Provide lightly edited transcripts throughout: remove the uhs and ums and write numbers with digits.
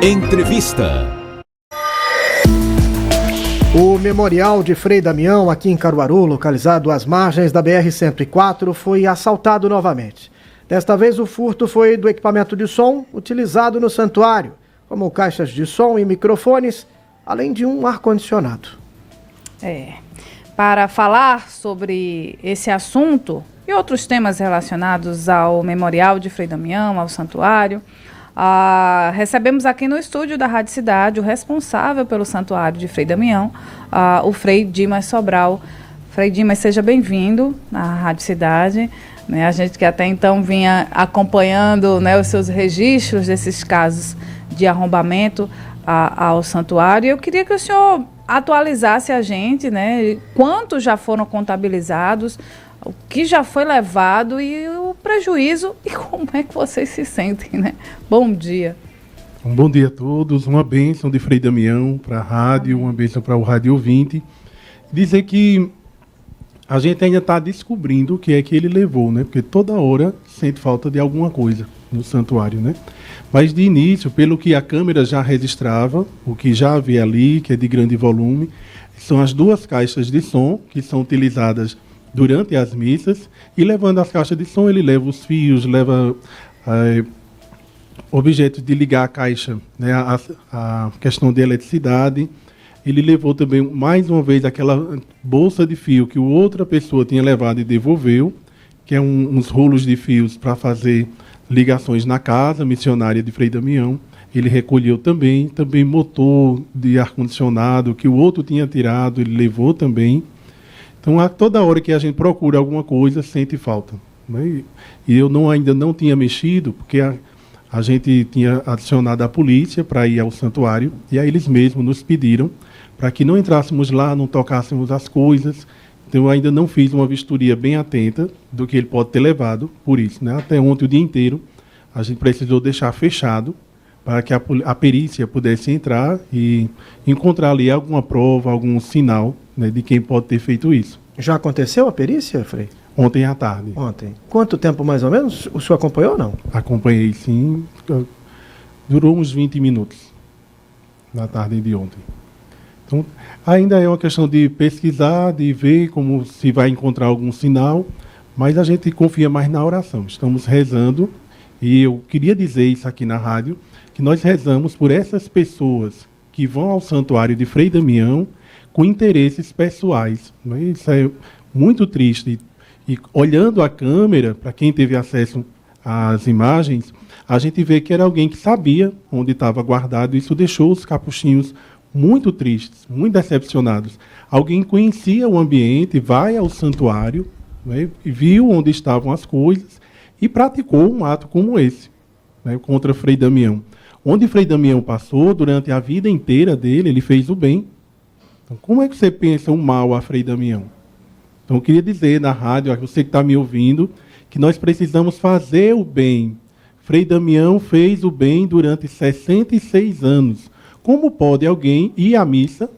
Entrevista. O Memorial de Frei Damião, aqui em Caruaru, localizado às margens da BR-104, foi assaltado novamente. Desta vez, o furto foi do equipamento de som utilizado no santuário, como caixas de som e microfones, além de um ar-condicionado. Para falar sobre esse assunto e outros temas relacionados ao Memorial de Frei Damião, ao santuário, recebemos aqui no estúdio da Rádio Cidade o responsável pelo santuário de Frei Damião, o Frei Dimas Sobral. Frei Dimas, seja bem-vindo à Rádio Cidade. Né, a gente que até então vinha acompanhando, né, os seus registros desses casos de arrombamento ao santuário. Eu queria que o senhor atualizasse a gente, né, quantos já foram contabilizados, o que já foi levado e o prejuízo e como é que vocês se sentem, né? Bom dia. Um bom dia a todos, uma bênção de Frei Damião para a rádio, uma bênção para o rádio ouvinte. Dizer que a gente ainda está descobrindo o que é que ele levou, né? Porque toda hora sente falta de alguma coisa no santuário, né? Mas de início, pelo que a câmera já registrava, o que já havia ali, que é de grande volume, são as 2 caixas de som que são utilizadas durante as missas, e levando as caixas de som, ele leva os fios, leva objetos de ligar a caixa, né, a questão de eletricidade. Ele levou também, mais uma vez, aquela bolsa de fio que outra pessoa tinha levado e devolveu, que é uns rolos de fios para fazer ligações na casa missionária de Frei Damião. Ele recolheu também motor de ar-condicionado que o outro tinha tirado, ele levou também. Então, a toda hora que a gente procura alguma coisa, sente falta, né? E eu ainda não tinha mexido, porque a gente tinha adicionado a polícia para ir ao santuário, e aí eles mesmos nos pediram para que não entrássemos lá, não tocássemos as coisas. Então, eu ainda não fiz uma vistoria bem atenta do que ele pode ter levado, por isso, né? Até ontem, o dia inteiro, a gente precisou deixar fechado para que a perícia pudesse entrar e encontrar ali alguma prova, algum sinal, né, de quem pode ter feito isso. Já aconteceu a perícia, Frei? Ontem à tarde. Ontem. Quanto tempo mais ou menos? O senhor acompanhou ou não? Acompanhei, sim. Durou uns 20 minutos na tarde de ontem. Então, ainda é uma questão de pesquisar, de ver como se vai encontrar algum sinal, mas a gente confia mais na oração. Estamos rezando, e eu queria dizer isso aqui na rádio, que nós rezamos por essas pessoas que vão ao santuário de Frei Damião com interesses pessoais. Né? Isso é muito triste. E olhando a câmera, para quem teve acesso às imagens, a gente vê que era alguém que sabia onde estava guardado. Isso deixou os capuchinhos muito tristes, muito decepcionados. Alguém conhecia o ambiente, vai ao santuário, né, viu onde estavam as coisas e praticou um ato como esse, né, contra Frei Damião. Onde Frei Damião passou, durante a vida inteira dele, ele fez o bem. Então, como é que você pensa o mal a Frei Damião? Então, eu queria dizer na rádio, a você que está me ouvindo, que nós precisamos fazer o bem. Frei Damião fez o bem durante 66 anos. Como pode alguém ir à missa,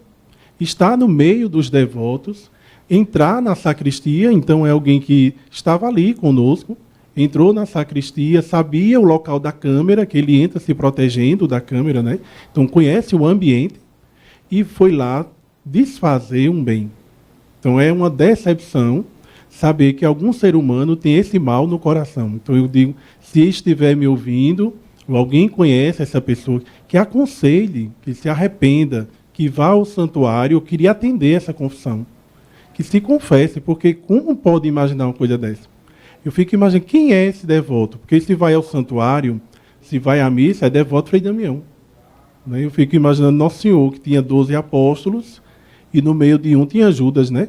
estar no meio dos devotos, entrar na sacristia, então é alguém que estava ali conosco, entrou na sacristia, sabia o local da câmera, que ele entra se protegendo da câmera, né? Então conhece o ambiente e foi lá desfazer um bem. Então é uma decepção saber que algum ser humano tem esse mal no coração. Então eu digo, se estiver me ouvindo, ou alguém conhece essa pessoa, que aconselhe, que se arrependa, que vá ao santuário, eu queria atender essa confissão, que se confesse, porque como pode imaginar uma coisa dessa? Eu fico imaginando quem é esse devoto, porque se vai ao santuário, se vai à missa, é devoto Frei Damião. Eu fico imaginando Nosso Senhor, que tinha 12 apóstolos, e no meio de um tinha Judas, né?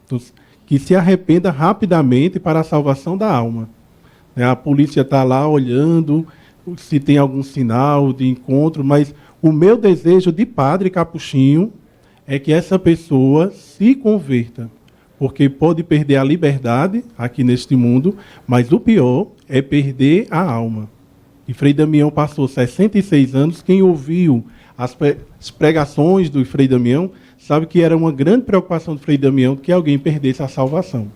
Então, que se arrependa rapidamente para a salvação da alma. A polícia está lá olhando se tem algum sinal de encontro, mas o meu desejo de padre capuchinho é que essa pessoa se converta, porque pode perder a liberdade aqui neste mundo, mas o pior é perder a alma. E Frei Damião passou 66 anos, quem ouviu as pregações do Frei Damião sabe que era uma grande preocupação do Frei Damião que alguém perdesse a salvação.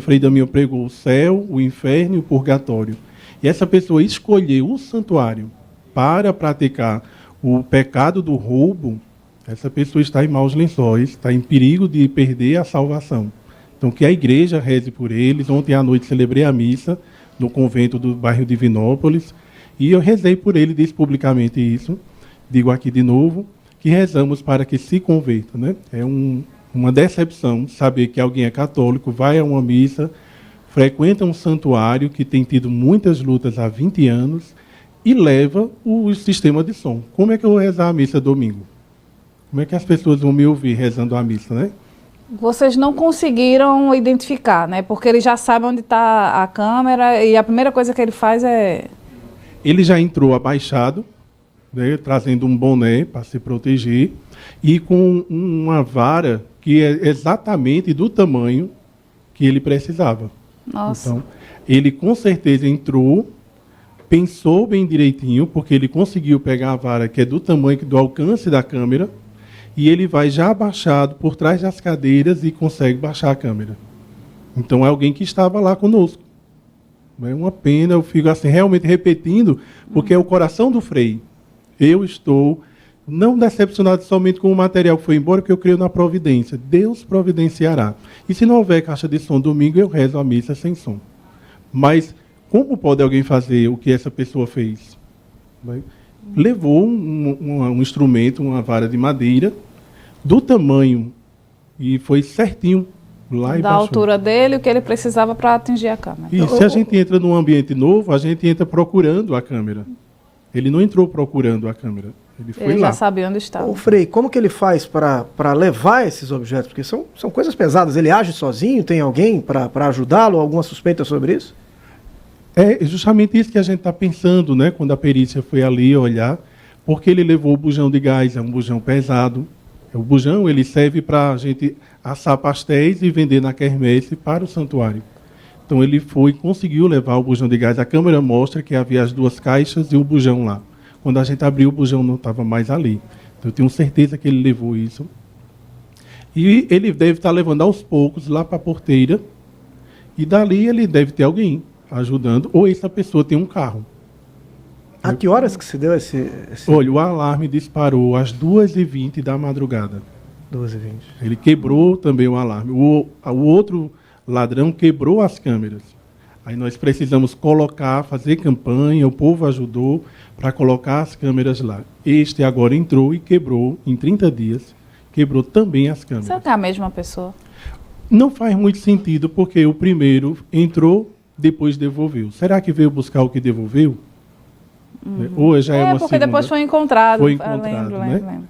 Frei Damião pregou o céu, o inferno e o purgatório. E essa pessoa escolheu o santuário para praticar o pecado do roubo, essa pessoa está em maus lençóis, está em perigo de perder a salvação. Então, que a igreja reze por eles. Ontem à noite celebrei a missa no convento do bairro Divinópolis, e eu rezei por ele, disse publicamente isso, digo aqui de novo, que rezamos para que se converta, né? É uma decepção saber que alguém é católico, vai a uma missa, frequenta um santuário que tem tido muitas lutas há 20 anos e leva o sistema de som. Como é que eu vou rezar a missa domingo? Como é que as pessoas vão me ouvir rezando a missa, né? Vocês não conseguiram identificar, né? Porque ele já sabe onde está a câmera e a primeira coisa que ele faz é... Ele já entrou abaixado, né, trazendo um boné para se proteger e com uma vara que é exatamente do tamanho que ele precisava. Nossa. Então, ele com certeza entrou, pensou bem direitinho, porque ele conseguiu pegar a vara que é do tamanho, do alcance da câmera, e ele vai já abaixado por trás das cadeiras e consegue baixar a câmera. Então é alguém que estava lá conosco. É uma pena, eu fico assim realmente repetindo, porque é o coração do Frei. Eu estou não decepcionado somente com o material que foi embora, porque eu creio na providência. Deus providenciará. E se não houver caixa de som domingo, eu rezo a missa sem som. Mas como pode alguém fazer o que essa pessoa fez? Levou um instrumento, uma vara de madeira, do tamanho, e foi certinho lá e da baixou. altura dele, o que ele precisava para atingir a câmera. E se a gente entra num ambiente novo, a gente entra procurando a câmera. Ele não entrou procurando a câmera, ele foi Ele lá. já sabia onde estava. O Frei, como que ele faz para levar esses objetos? Porque são coisas pesadas. Ele age sozinho? Tem alguém para ajudá-lo? Alguma suspeita sobre isso? É justamente isso que a gente está pensando, né? Quando a perícia foi ali olhar, porque ele levou o bujão de gás, é um bujão pesado. O bujão ele serve para a gente assar pastéis e vender na quermesse para o santuário. Então ele conseguiu levar o bujão de gás. A câmera mostra que havia as duas caixas e o bujão lá. Quando a gente abriu, o bujão não estava mais ali. Então eu tenho certeza que ele levou isso. E ele deve estar levando aos poucos lá para a porteira. E dali ele deve ter alguém ajudando. Ou essa pessoa tem um carro. A que horas que se deu esse... Olha, o alarme disparou às 2h20 da madrugada. 12h20. Ele quebrou também o alarme. O outro ladrão quebrou as câmeras. Aí nós precisamos fazer campanha, o povo ajudou para colocar as câmeras lá. Este agora entrou e quebrou, em 30 dias, quebrou também as câmeras. Será que é a mesma pessoa? Não faz muito sentido, porque o primeiro entrou, depois devolveu. Será que veio buscar o que devolveu? Ou já é uma porque segunda? depois foi encontrado. Foi encontrado, lembro.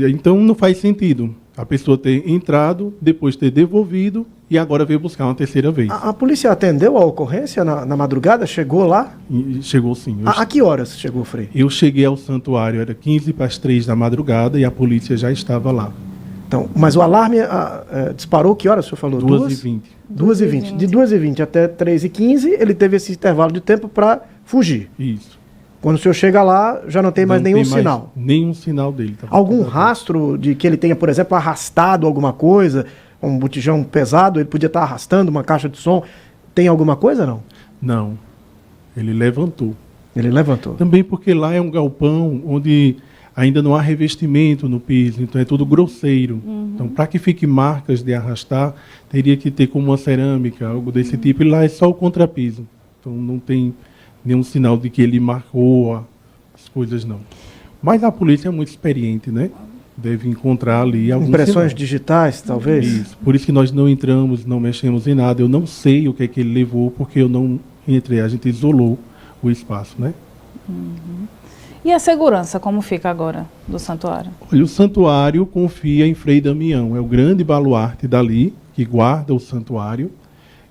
Então não faz sentido a pessoa ter entrado, depois ter devolvido e agora veio buscar uma terceira vez. A polícia atendeu a ocorrência na madrugada? Chegou lá? E chegou sim. A que horas chegou, Frei? Eu cheguei ao santuário, era 2:45 da madrugada e a polícia já estava lá. Então, mas o alarme disparou que horas o senhor falou? 2h20. 2h20. De 2h20 até 3h15, ele teve esse intervalo de tempo para fugir. Isso. Quando o senhor chega lá, já não tem mais nenhum sinal. Nenhum sinal dele. Algum rastro de que ele tenha, por exemplo, arrastado alguma coisa, um botijão pesado, ele podia estar arrastando uma caixa de som. Tem alguma coisa, não? Não. Ele levantou. Ele levantou. Também porque lá é um galpão onde ainda não há revestimento no piso, então é tudo grosseiro. Então, para que fique marcas de arrastar, teria que ter como uma cerâmica, algo desse tipo, e lá é só o contrapiso. Então não tem nenhum sinal de que ele marcou as coisas, não. Mas a polícia é muito experiente, né? Deve encontrar ali algum impressões sinal. Digitais, talvez? Isso. Por isso que nós não entramos, não mexemos em nada. Eu não sei o que é que ele levou, porque eu não entrei. A gente isolou o espaço, né? E a segurança, como fica agora do santuário? Olha, o santuário confia em Frei Damião. É o grande baluarte dali, que guarda o santuário.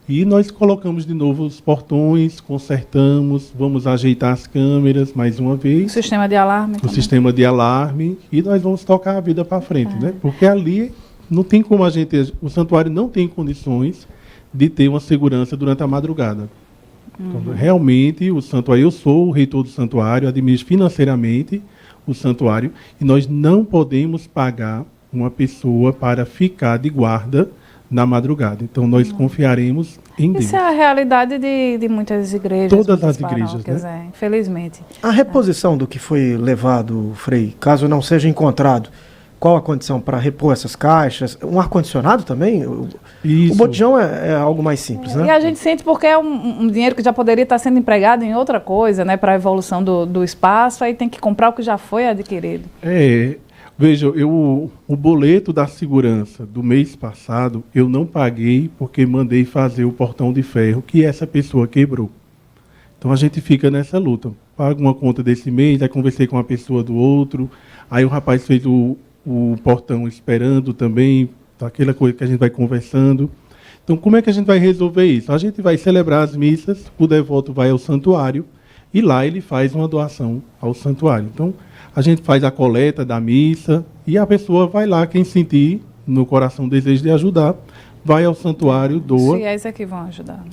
E nós colocamos de novo os portões, consertamos, vamos ajeitar as câmeras mais uma vez. O sistema de alarme? O sistema de alarme. E nós vamos tocar a vida para frente, né? Porque ali não tem como o santuário não tem condições de ter uma segurança durante a madrugada. Então, realmente, o santuário, eu sou o reitor do santuário, administro financeiramente o santuário, e nós não podemos pagar uma pessoa para ficar de guarda na madrugada. Então, nós confiaremos em Deus. Isso é a realidade de muitas igrejas. Todas muitas as igrejas, né? Infelizmente. A reposição do que foi levado, Frei, caso não seja encontrado, qual a condição para repor essas caixas? Um ar-condicionado também? Isso. O botijão é algo mais simples, né? E a gente sente porque é um dinheiro que já poderia estar sendo empregado em outra coisa, né? Para a evolução do espaço, aí tem que comprar o que já foi adquirido. Veja, o boleto da segurança do mês passado, eu não paguei porque mandei fazer o portão de ferro que essa pessoa quebrou. Então a gente fica nessa luta. Pago uma conta desse mês, aí conversei com uma pessoa do outro, aí o rapaz fez o portão esperando também, aquela coisa que a gente vai conversando. Então como é que a gente vai resolver isso? A gente vai celebrar as missas, o devoto vai ao santuário e lá ele faz uma doação ao santuário. Então a gente faz a coleta da missa e a pessoa vai lá, quem sentir no coração o desejo de ajudar, vai ao santuário, doa. Os fiéis é que vão ajudar.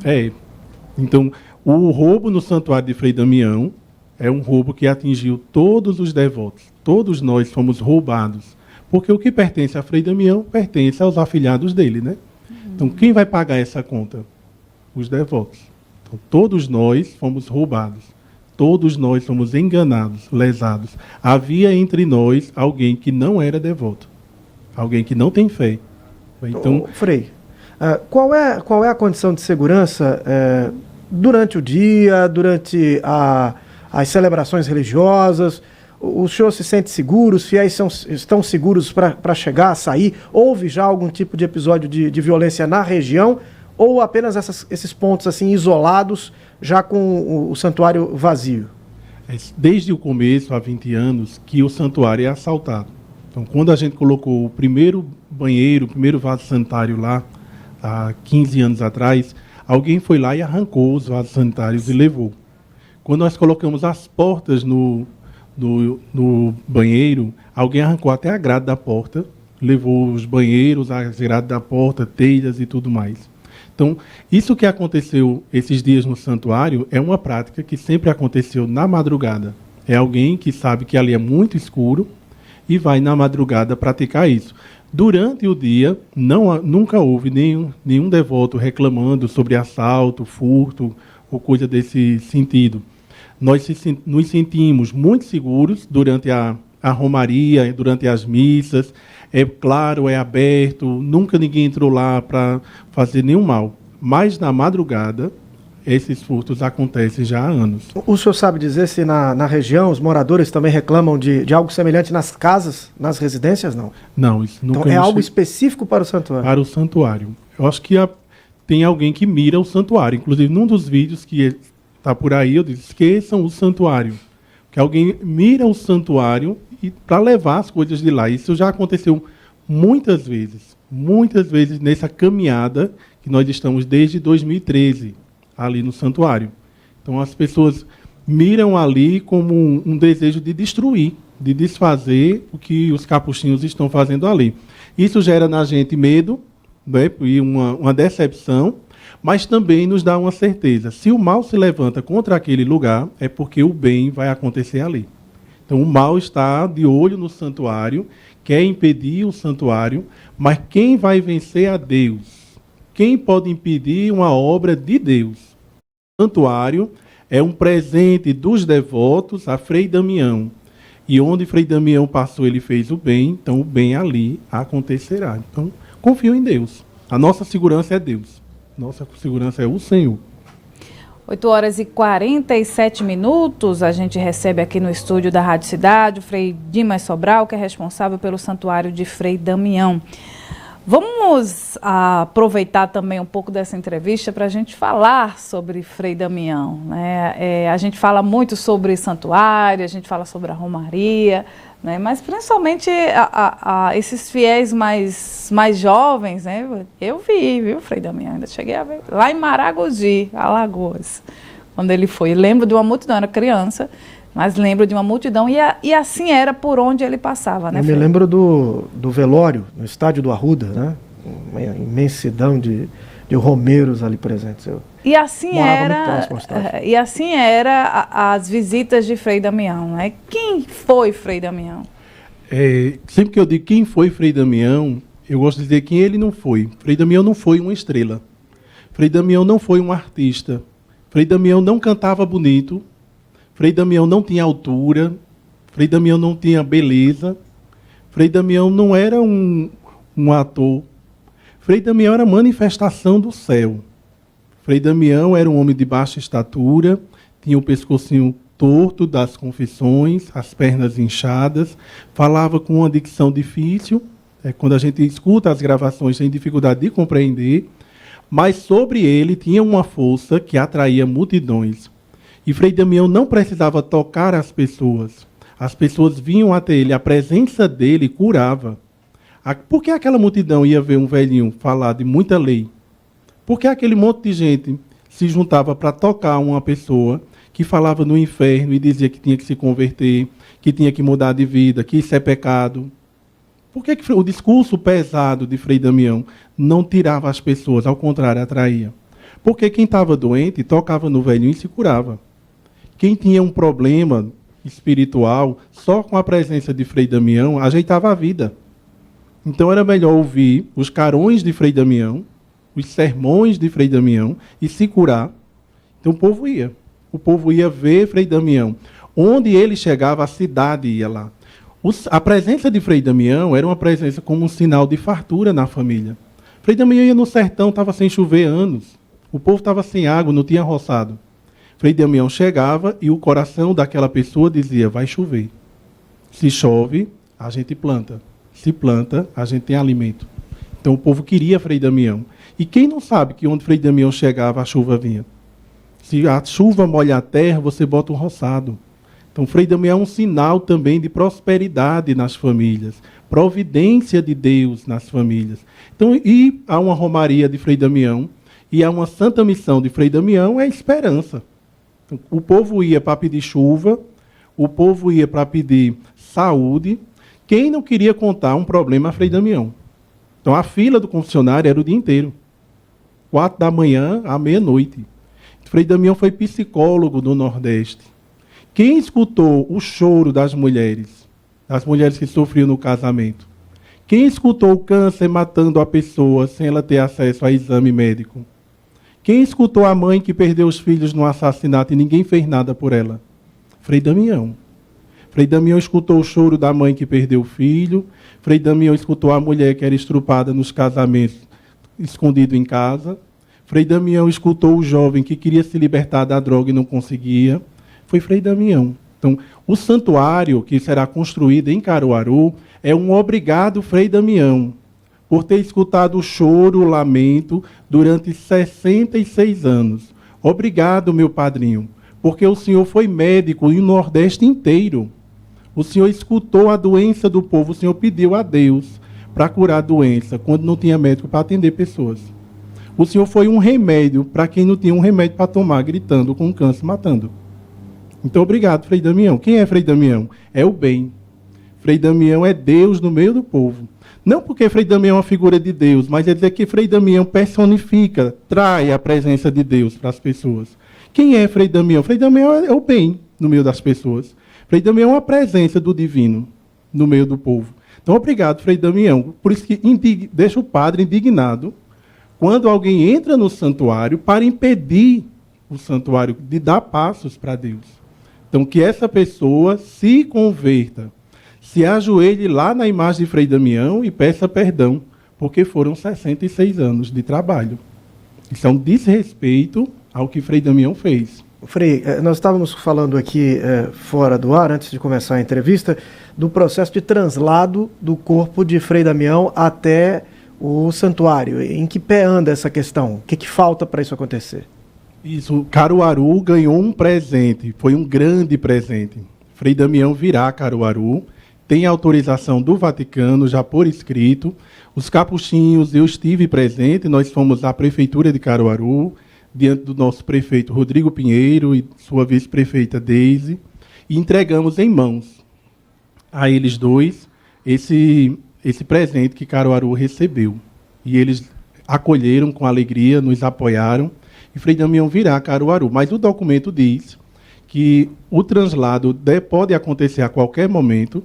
Então, o roubo no santuário de Frei Damião é um roubo que atingiu todos os devotos. Todos nós fomos roubados. Porque o que pertence a Frei Damião pertence aos afilhados dele, né? Então, quem vai pagar essa conta? Os devotos. Então, todos nós fomos roubados. Todos nós somos enganados, lesados. Havia entre nós alguém que não era devoto. Alguém que não tem fé. Então, Frei, qual é a condição de segurança durante o dia, durante as celebrações religiosas? O senhor se sente seguro? Os fiéis estão seguros para chegar, sair? Houve já algum tipo de episódio de violência na região? Ou apenas esses pontos assim isolados, já com o santuário vazio? Desde o começo, há 20 anos, que o santuário é assaltado. Então, quando a gente colocou o primeiro banheiro, o primeiro vaso sanitário lá, há 15 anos atrás, alguém foi lá e arrancou os vasos sanitários e levou. Quando nós colocamos as portas no banheiro, alguém arrancou até a grade da porta, levou os banheiros, as grades da porta, telhas e tudo mais. Então, isso que aconteceu esses dias no santuário é uma prática que sempre aconteceu na madrugada. É alguém que sabe que ali é muito escuro e vai na madrugada praticar isso. Durante o dia, nunca houve nenhum devoto reclamando sobre assalto, furto ou coisa desse sentido. Nós nos sentimos muito seguros durante a romaria, durante as missas. É claro, é aberto, nunca ninguém entrou lá para fazer nenhum mal. Mas na madrugada, esses furtos acontecem já há anos. O senhor sabe dizer se na região os moradores também reclamam de algo semelhante nas casas, nas residências, não? Não, isso nunca. Então é algo específico para o santuário? Para o santuário. Eu acho que tem alguém que mira o santuário. Inclusive, num dos vídeos que está por aí, eu disse, esqueçam o santuário. Que alguém mira o santuário para levar as coisas de lá. Isso já aconteceu muitas vezes nessa caminhada que nós estamos desde 2013, ali no santuário. Então as pessoas miram ali como um desejo de destruir, de desfazer o que os capuchinhos estão fazendo ali. Isso gera na gente medo, né, e uma decepção, mas também nos dá uma certeza. Se o mal se levanta contra aquele lugar, é porque o bem vai acontecer ali. Então o mal está de olho no santuário, quer impedir o santuário, mas quem vai vencer é Deus? Quem pode impedir uma obra de Deus? O santuário é um presente dos devotos a Frei Damião. E onde Frei Damião passou, ele fez o bem, então o bem ali acontecerá. Então, confio em Deus. A nossa segurança é Deus. Nossa segurança é o Senhor. 8h47, a gente recebe aqui no estúdio da Rádio Cidade o Frei Dimas Sobral, que é responsável pelo santuário de Frei Damião. Vamos aproveitar também um pouco dessa entrevista para a gente falar sobre Frei Damião, né? A gente fala muito sobre santuário, a gente fala sobre a romaria, né? Mas principalmente esses fiéis mais jovens, né? Eu viu, Frei Damião? Ainda cheguei a ver lá em Maragogi, Alagoas, quando ele foi. Lembro de uma multidão, era criança, mas lembro de uma multidão e assim era por onde ele passava, né? Eu me lembro do velório no estádio do Arruda, né? Uma imensidão de romeiros ali presentes. E assim era as visitas de Frei Damião, né? Quem foi Frei Damião? Sempre que eu digo quem foi Frei Damião, eu gosto de dizer quem ele não foi. Frei Damião não foi uma estrela. Frei Damião não foi um artista. Frei Damião não cantava bonito. Frei Damião não tinha altura. Frei Damião não tinha beleza. Frei Damião não era um ator. Frei Damião era manifestação do céu. Frei Damião era um homem de baixa estatura, tinha o pescocinho torto das confissões, as pernas inchadas, falava com uma dicção difícil, quando a gente escuta as gravações tem dificuldade de compreender, mas sobre ele tinha uma força que atraía multidões. E Frei Damião não precisava tocar as pessoas vinham até ele, a presença dele curava. Por que aquela multidão ia ver um velhinho falar de muita lei? Por que aquele monte de gente se juntava para tocar uma pessoa que falava no inferno e dizia que tinha que se converter, que tinha que mudar de vida, que isso é pecado? Por que o discurso pesado de Frei Damião não tirava as pessoas, ao contrário, atraía? Porque quem estava doente tocava no velhinho e se curava. Quem tinha um problema espiritual, só com a presença de Frei Damião, ajeitava a vida. Então era melhor ouvir os carões de Frei Damião, os sermões de Frei Damião e se curar. Então o povo ia. O povo ia ver Frei Damião. Onde ele chegava, a cidade ia lá. A presença de Frei Damião era uma presença como um sinal de fartura na família. Frei Damião ia no sertão, estava sem chover anos. O povo estava sem água, não tinha roçado. Frei Damião chegava e o coração daquela pessoa dizia, vai chover. Se chove, a gente planta. Se planta, a gente tem alimento. Então o povo queria Frei Damião. E quem não sabe que onde Frei Damião chegava, a chuva vinha? Se a chuva molha a terra, você bota um roçado. Então Frei Damião é um sinal também de prosperidade nas famílias. Providência de Deus nas famílias. Então, e há uma romaria de Frei Damião, e há uma santa missão de Frei Damião, é esperança. Então, o povo ia para pedir chuva, o povo ia para pedir saúde. Quem não queria contar um problema a Frei Damião? Então a fila do confessionário era o dia inteiro. 4 da manhã à meia-noite. Frei Damião foi psicólogo do Nordeste. Quem escutou o choro das mulheres que sofriam no casamento? Quem escutou o câncer matando a pessoa sem ela ter acesso a exame médico? Quem escutou a mãe que perdeu os filhos no assassinato e ninguém fez nada por ela? Frei Damião. Frei Damião escutou o choro da mãe que perdeu o filho. Frei Damião escutou a mulher que era estrupada nos casamentos, escondido em casa. Frei Damião escutou o jovem que queria se libertar da droga e não conseguia. Foi Frei Damião. Então, o santuário que será construído em Caruaru é um obrigado Frei Damião, por ter escutado o choro, o lamento, durante 66 anos. Obrigado, meu padrinho, porque o senhor foi médico no Nordeste inteiro. O senhor escutou a doença do povo, o senhor pediu a Deus para curar a doença, quando não tinha médico para atender pessoas. O senhor foi um remédio para quem não tinha um remédio para tomar, gritando com o câncer, matando. Então, obrigado, Frei Damião. Quem é Frei Damião? É o bem. Frei Damião é Deus no meio do povo. Não porque Frei Damião é uma figura de Deus, mas é dizer que Frei Damião personifica, traz a presença de Deus para as pessoas. Quem é Frei Damião? Frei Damião é o bem no meio das pessoas. Frei Damião é a presença do divino no meio do povo. Então, obrigado, Frei Damião. Por isso que deixa o padre indignado quando alguém entra no santuário para impedir o santuário de dar passos para Deus. Então, que essa pessoa se converta, se ajoelhe lá na imagem de Frei Damião e peça perdão, porque foram 66 anos de trabalho. Isso é um desrespeito ao que Frei Damião fez. Frei, nós estávamos falando aqui fora do ar, antes de começar a entrevista, do processo de translado do corpo de Frei Damião até o santuário. Em que pé anda essa questão? O que falta para isso acontecer? Isso, Caruaru ganhou um presente, foi um grande presente. Frei Damião virá a Caruaru, tem autorização do Vaticano, já por escrito. Os capuchinhos, eu estive presente, nós fomos à Prefeitura de Caruaru, diante do nosso prefeito Rodrigo Pinheiro e sua vice-prefeita Deise, e entregamos em mãos a eles dois esse presente que Caruaru recebeu. E eles acolheram com alegria, nos apoiaram, e Frei Damião virá a Caruaru. Mas o documento diz que o translado pode acontecer a qualquer momento,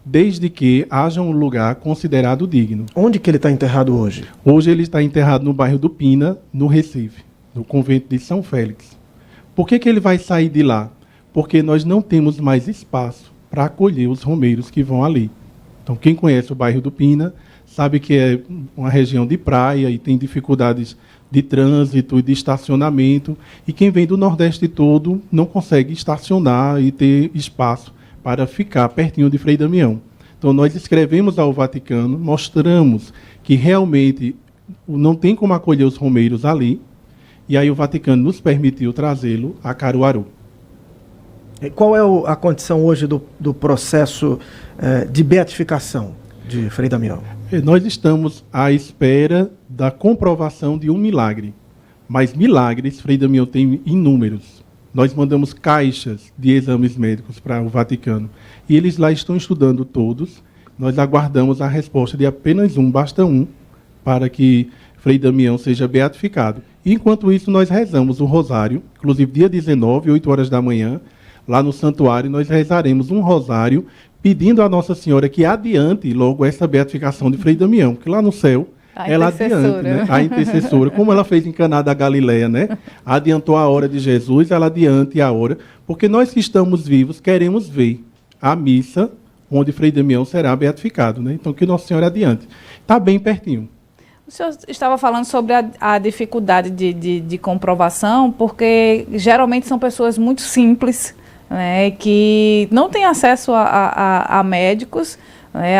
desde que haja um lugar considerado digno. Onde que ele está enterrado hoje? Hoje ele está enterrado no bairro do Pina, no Recife, no convento de São Félix. Por que ele vai sair de lá? Porque nós não temos mais espaço para acolher os romeiros que vão ali. Então, quem conhece o bairro do Pina sabe que é uma região de praia e tem dificuldades de trânsito e de estacionamento. E quem vem do Nordeste todo não consegue estacionar e ter espaço para ficar pertinho de Frei Damião. Então, nós escrevemos ao Vaticano, mostramos que realmente não tem como acolher os romeiros ali, e aí o Vaticano nos permitiu trazê-lo a Caruaru. Qual é a condição hoje do processo de beatificação de Frei Damião? Nós estamos à espera da comprovação de um milagre. Mas milagres, Frei Damião tem inúmeros. Nós mandamos caixas de exames médicos para o Vaticano. E eles lá estão estudando todos. Nós aguardamos a resposta de apenas um, basta um, para que Frei Damião seja beatificado. E, enquanto isso, nós rezamos o rosário, inclusive dia 19, 8 horas da manhã, lá no santuário, nós rezaremos um rosário pedindo a Nossa Senhora que adiante logo essa beatificação de Frei Damião, porque lá no céu ela adiante, né? A intercessora, como ela fez em Caná da Galileia, né? Adiantou a hora de Jesus, ela adiante a hora, porque nós que estamos vivos queremos ver a missa onde Frei Damião será beatificado, né? Então que Nossa Senhora adiante. Está bem pertinho. O senhor estava falando sobre a dificuldade de comprovação, porque geralmente são pessoas muito simples, né, que não têm acesso a médicos, né,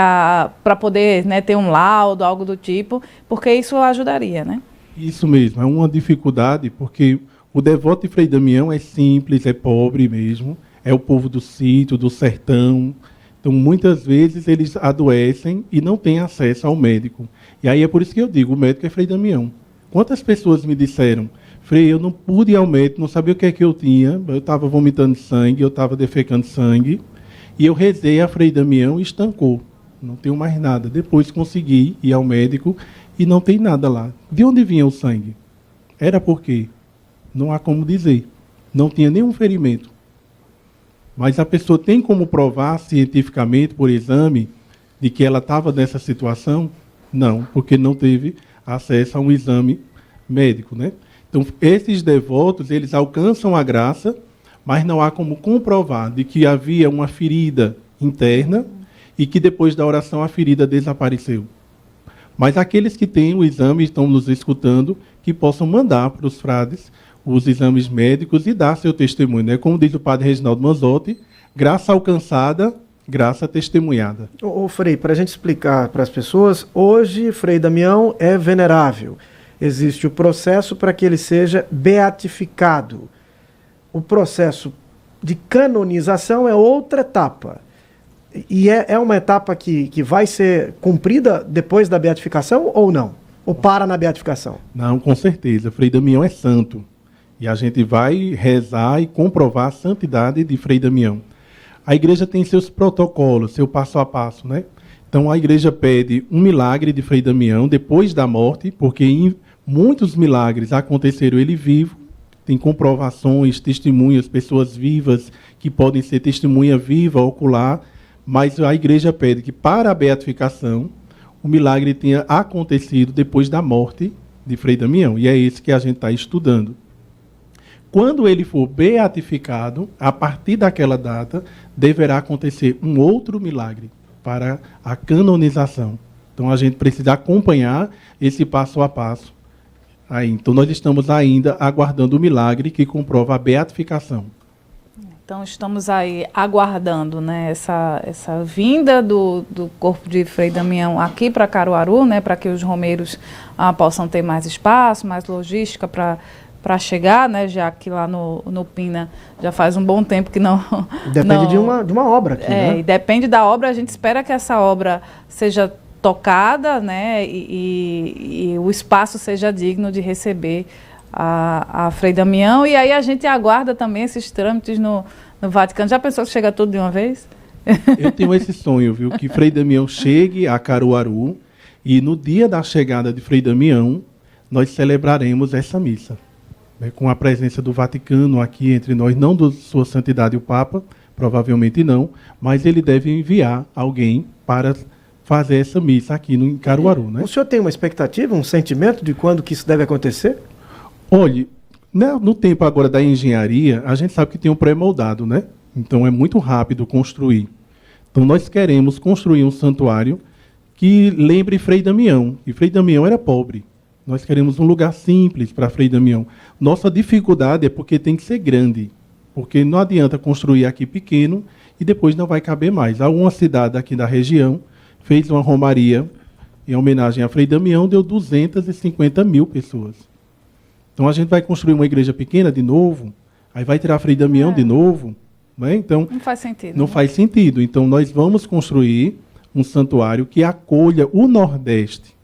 para poder, né, ter um laudo, algo do tipo, porque isso ajudaria, né? Isso mesmo, é uma dificuldade, porque o devoto de Frei Damião é simples, é pobre mesmo, é o povo do sítio, do sertão. Então, muitas vezes, eles adoecem e não têm acesso ao médico. E aí é por isso que eu digo, o médico é Frei Damião. Quantas pessoas me disseram, Frei, eu não pude ir ao médico, não sabia o que é que eu tinha, eu estava vomitando sangue, eu estava defecando sangue, e eu rezei a Frei Damião e estancou. Não tenho mais nada. Depois consegui ir ao médico e não tem nada lá. De onde vinha o sangue? Era porque não há como dizer. Não tinha nenhum ferimento. Mas a pessoa tem como provar cientificamente, por exame, de que ela estava nessa situação? Não, porque não teve acesso a um exame médico, né? Então, esses devotos, eles alcançam a graça, mas não há como comprovar de que havia uma ferida interna e que depois da oração a ferida desapareceu. Mas aqueles que têm o exame, estão nos escutando, que possam mandar para os frades os exames médicos e dar seu testemunho, né? Como diz o padre Reginaldo Manzotti, graça alcançada, graça testemunhada. Ô Frei, para a gente explicar para as pessoas, hoje Frei Damião é venerável. Existe o processo para que ele seja beatificado. O processo de canonização é outra etapa. E é uma etapa que vai ser cumprida depois da beatificação ou não? Ou para na beatificação? Não, com certeza. Frei Damião é santo. E a gente vai rezar e comprovar a santidade de Frei Damião. A igreja tem seus protocolos, seu passo a passo, né? Então a igreja pede um milagre de Frei Damião depois da morte, porque muitos milagres aconteceram ele vivo. Tem comprovações, testemunhas, pessoas vivas que podem ser testemunha viva, ocular, mas a igreja pede que para a beatificação o milagre tenha acontecido depois da morte de Frei Damião. E é esse que a gente está estudando. Quando ele for beatificado, a partir daquela data, deverá acontecer um outro milagre para a canonização. Então, a gente precisa acompanhar esse passo a passo. Aí, então, nós estamos ainda aguardando o milagre que comprova a beatificação. Então, estamos aí aguardando, né, essa vinda do corpo de Frei Damião aqui para Caruaru, né, para que os romeiros possam ter mais espaço, mais logística para chegar, né, já que lá no Pina já faz um bom tempo que não... Depende de uma obra aqui, né? E depende da obra, a gente espera que essa obra seja tocada, né, e o espaço seja digno de receber a Frei Damião, e aí a gente aguarda também esses trâmites no Vaticano. Já pensou que chega tudo de uma vez? Eu tenho esse sonho, viu, que Frei Damião chegue a Caruaru e no dia da chegada de Frei Damião nós celebraremos essa missa, né, com a presença do Vaticano aqui entre nós, não de Sua Santidade o Papa, provavelmente não, mas ele deve enviar alguém para fazer essa missa aqui em Caruaru, né? O senhor tem uma expectativa, um sentimento de quando que isso deve acontecer? Olhe, né, no tempo agora da engenharia, a gente sabe que tem um pré-moldado, né? Então é muito rápido construir. Então nós queremos construir um santuário que lembre Frei Damião. E Frei Damião era pobre. Nós queremos um lugar simples para Frei Damião. Nossa dificuldade é porque tem que ser grande. Porque não adianta construir aqui pequeno e depois não vai caber mais. Há uma cidade aqui da região fez uma romaria em homenagem a Frei Damião, deu 250 mil pessoas. Então a gente vai construir uma igreja pequena de novo, aí vai tirar Frei Damião de novo, né? Então não faz sentido. Não faz sentido. Então nós vamos construir um santuário que acolha o Nordeste.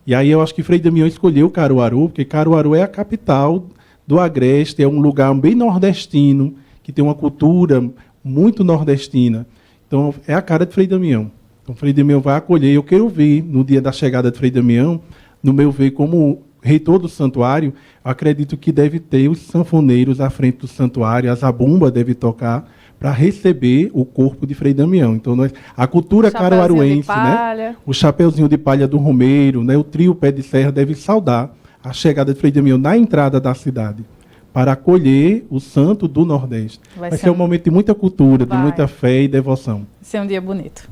E aí eu acho que Frei Damião escolheu Caruaru, porque Caruaru é a capital do Agreste, é um lugar bem nordestino, que tem uma cultura muito nordestina. Então é a cara de Frei Damião. Então Frei Damião vai acolher. Eu quero ver, no dia da chegada de Frei Damião, no meu ver como reitor do santuário, acredito que deve ter os sanfoneiros à frente do santuário, a zabumba deve tocar para receber o corpo de Frei Damião. Então a cultura caruaruense, né? O chapeuzinho de palha do Romeiro, né? O trio Pé de Serra deve saudar a chegada de Frei Damião na entrada da cidade para acolher o santo do Nordeste. Vai ser um momento de muita cultura, de muita fé e devoção. Vai ser um dia bonito.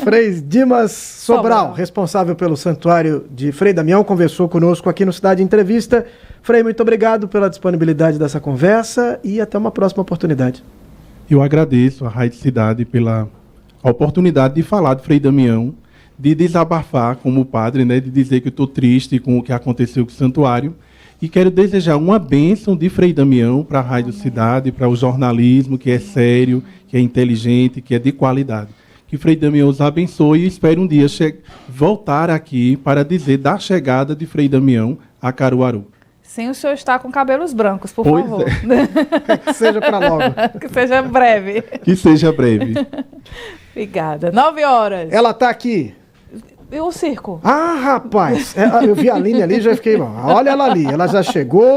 Frei Dimas Sobral, responsável pelo Santuário de Frei Damião, conversou conosco aqui no Cidade Entrevista. Frei, muito obrigado pela disponibilidade dessa conversa e até uma próxima oportunidade. Eu agradeço à Rádio Cidade pela oportunidade de falar de Frei Damião, de desabafar como padre, né, de dizer que eu estou triste com o que aconteceu com o santuário. E quero desejar uma bênção de Frei Damião para a Rádio Cidade, para o jornalismo, que é sério, que é inteligente, que é de qualidade. Que Frei Damião os abençoe e espero um dia voltar aqui para dizer da chegada de Frei Damião a Caruaru. Sim, o senhor está com cabelos brancos, por favor. Que seja para logo. Que seja breve. Que seja breve. Obrigada. 9h. Ela está aqui. E o circo? Ah, rapaz, eu vi a Aline ali e já fiquei... Olha ela ali, ela já chegou...